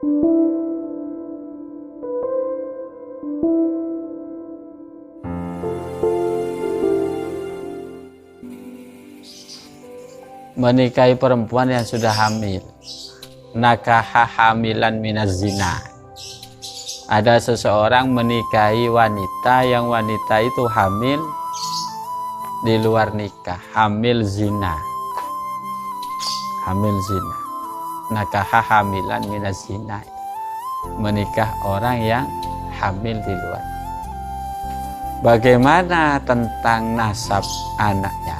Menikahi perempuan yang sudah hamil, nakaha hamilan minaz zina. Ada seseorang menikahi wanita yang wanita itu hamil di luar nikah, hamil zina, hamil zina. Nakaha hamilan minaz zina, menikah orang yang hamil di luar. Bagaimana tentang nasab anaknya?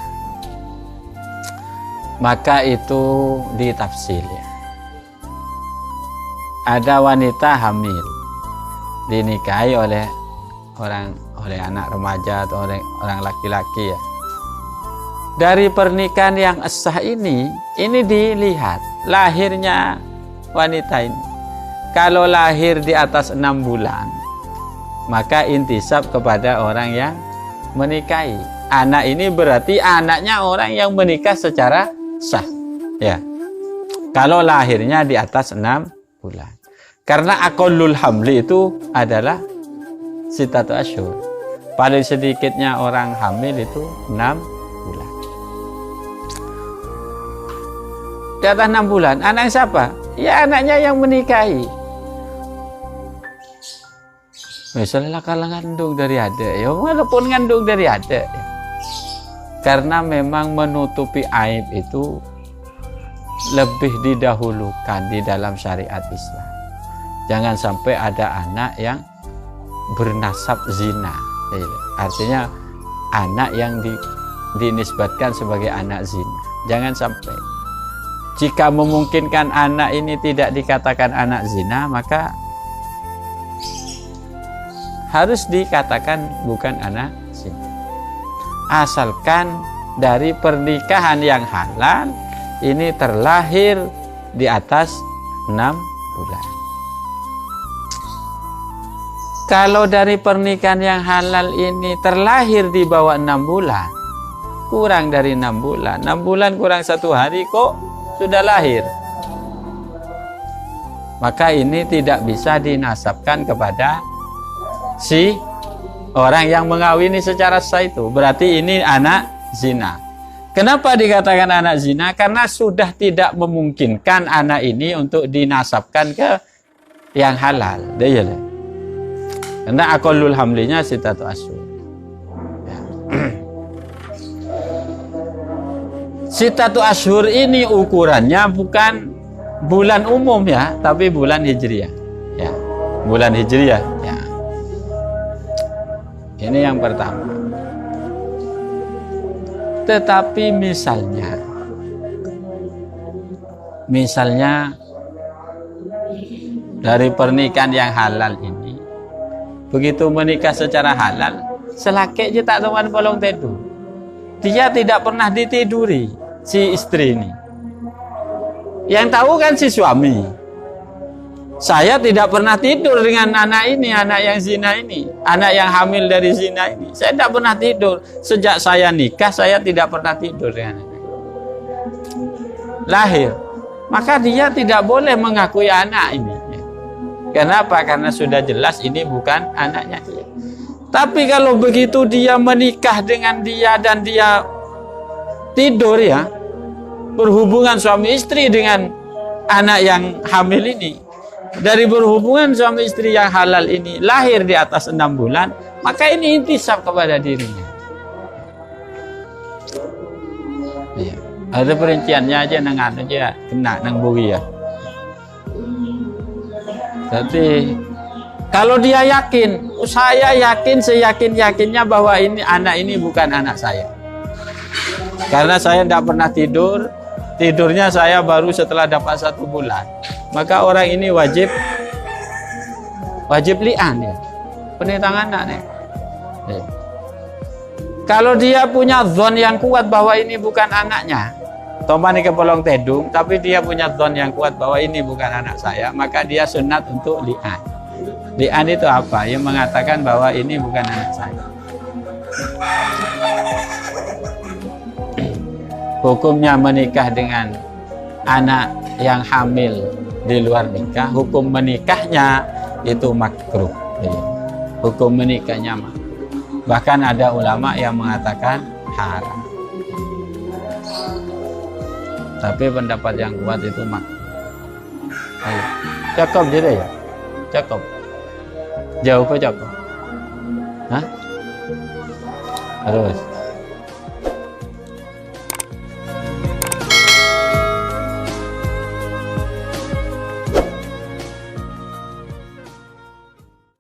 Maka itu ditafsir ya. Ada wanita hamil dinikahi oleh anak remaja atau orang laki-laki ya. Dari pernikahan yang sah ini dilihat lahirnya wanita ini. Kalau lahir di atas 6 bulan, maka intisab kepada orang yang menikahi. Anak ini berarti anaknya orang yang menikah secara sah ya. Kalau lahirnya di atas 6 bulan. Karena aqallul hamli itu adalah sitatu asyhur. Paling sedikitnya orang hamil itu 6 bulan. Di atas 6 bulan, anak siapa? Ya anaknya yang menikahi. Misalnya kalau ngandung dari adik, ya walaupun ngandung dari adik ya. Karena memang menutupi aib itu lebih didahulukan di dalam syariat Islam. Jangan sampai ada anak yang bernasab zina. Artinya anak yang dinisbatkan sebagai anak zina. Jangan sampai. Jika memungkinkan anak ini tidak dikatakan anak zina, maka harus dikatakan bukan anak zina. Asalkan dari pernikahan yang halal ini terlahir di atas 6 bulan. Kalau dari pernikahan yang halal ini terlahir di bawah 6 bulan, kurang dari 6 bulan, 6 bulan kurang 1 hari kok sudah lahir, maka ini tidak bisa dinasabkan kepada si orang yang mengawini secara sah itu. Berarti ini anak zina. Kenapa dikatakan anak zina? Karena sudah tidak memungkinkan anak ini untuk dinasabkan ke yang halal. Karena aqallul hamlinya sitatu asyhur. Ya. Sitatu asyhur ini ukurannya bukan bulan umum ya, tapi bulan hijriyah. Ya, bulan hijriyah. Ya. Ini yang pertama. Tetapi misalnya dari pernikahan yang halal ini, begitu menikah secara halal, selakik je tak teman polong tidur. Dia tidak pernah ditiduri si istri ini. Yang tahu kan si suami. Saya tidak pernah tidur dengan anak ini, anak yang zina ini, anak yang hamil dari zina ini. Saya tidak pernah tidur. Sejak saya nikah, saya tidak pernah tidur dengan anak. Lahir. Maka dia tidak boleh mengakui anak ini. Kenapa? Karena sudah jelas ini bukan anaknya dia. Tapi kalau begitu dia menikah dengan dia dan dia tidur ya, berhubungan suami istri dengan anak yang hamil ini, dari berhubungan suami istri yang halal ini lahir di atas 6 bulan, maka ini intisab kepada dirinya. Ya. Ada perinciannya aja nang aja kena nang bui ya. Jadi kalau dia yakin, saya yakin seyakin-yakinnya bahwa ini anak ini bukan anak saya. Karena saya tidak pernah tidur, tidurnya saya baru setelah dapat 1 bulan. Maka orang ini wajib li'an ya. Penentang anak ya. Kalau dia punya zon yang kuat bahwa ini bukan anaknya, Tomani kepolong tedung, tapi dia punya zon yang kuat bahwa ini bukan anak saya, maka dia sunat untuk li'an. Li'an itu apa? Yang mengatakan bahwa ini bukan anak saya. Hukumnya menikah dengan anak yang hamil di luar nikah, hukum menikahnya itu makruh. Hukum menikahnya makruh. Bahkan ada ulama yang mengatakan haram. Tapi pendapat yang kuat itu makruh. Ayo. Cukup jadi ya? Cukup. Jauh apa cukup? Hah? Terus.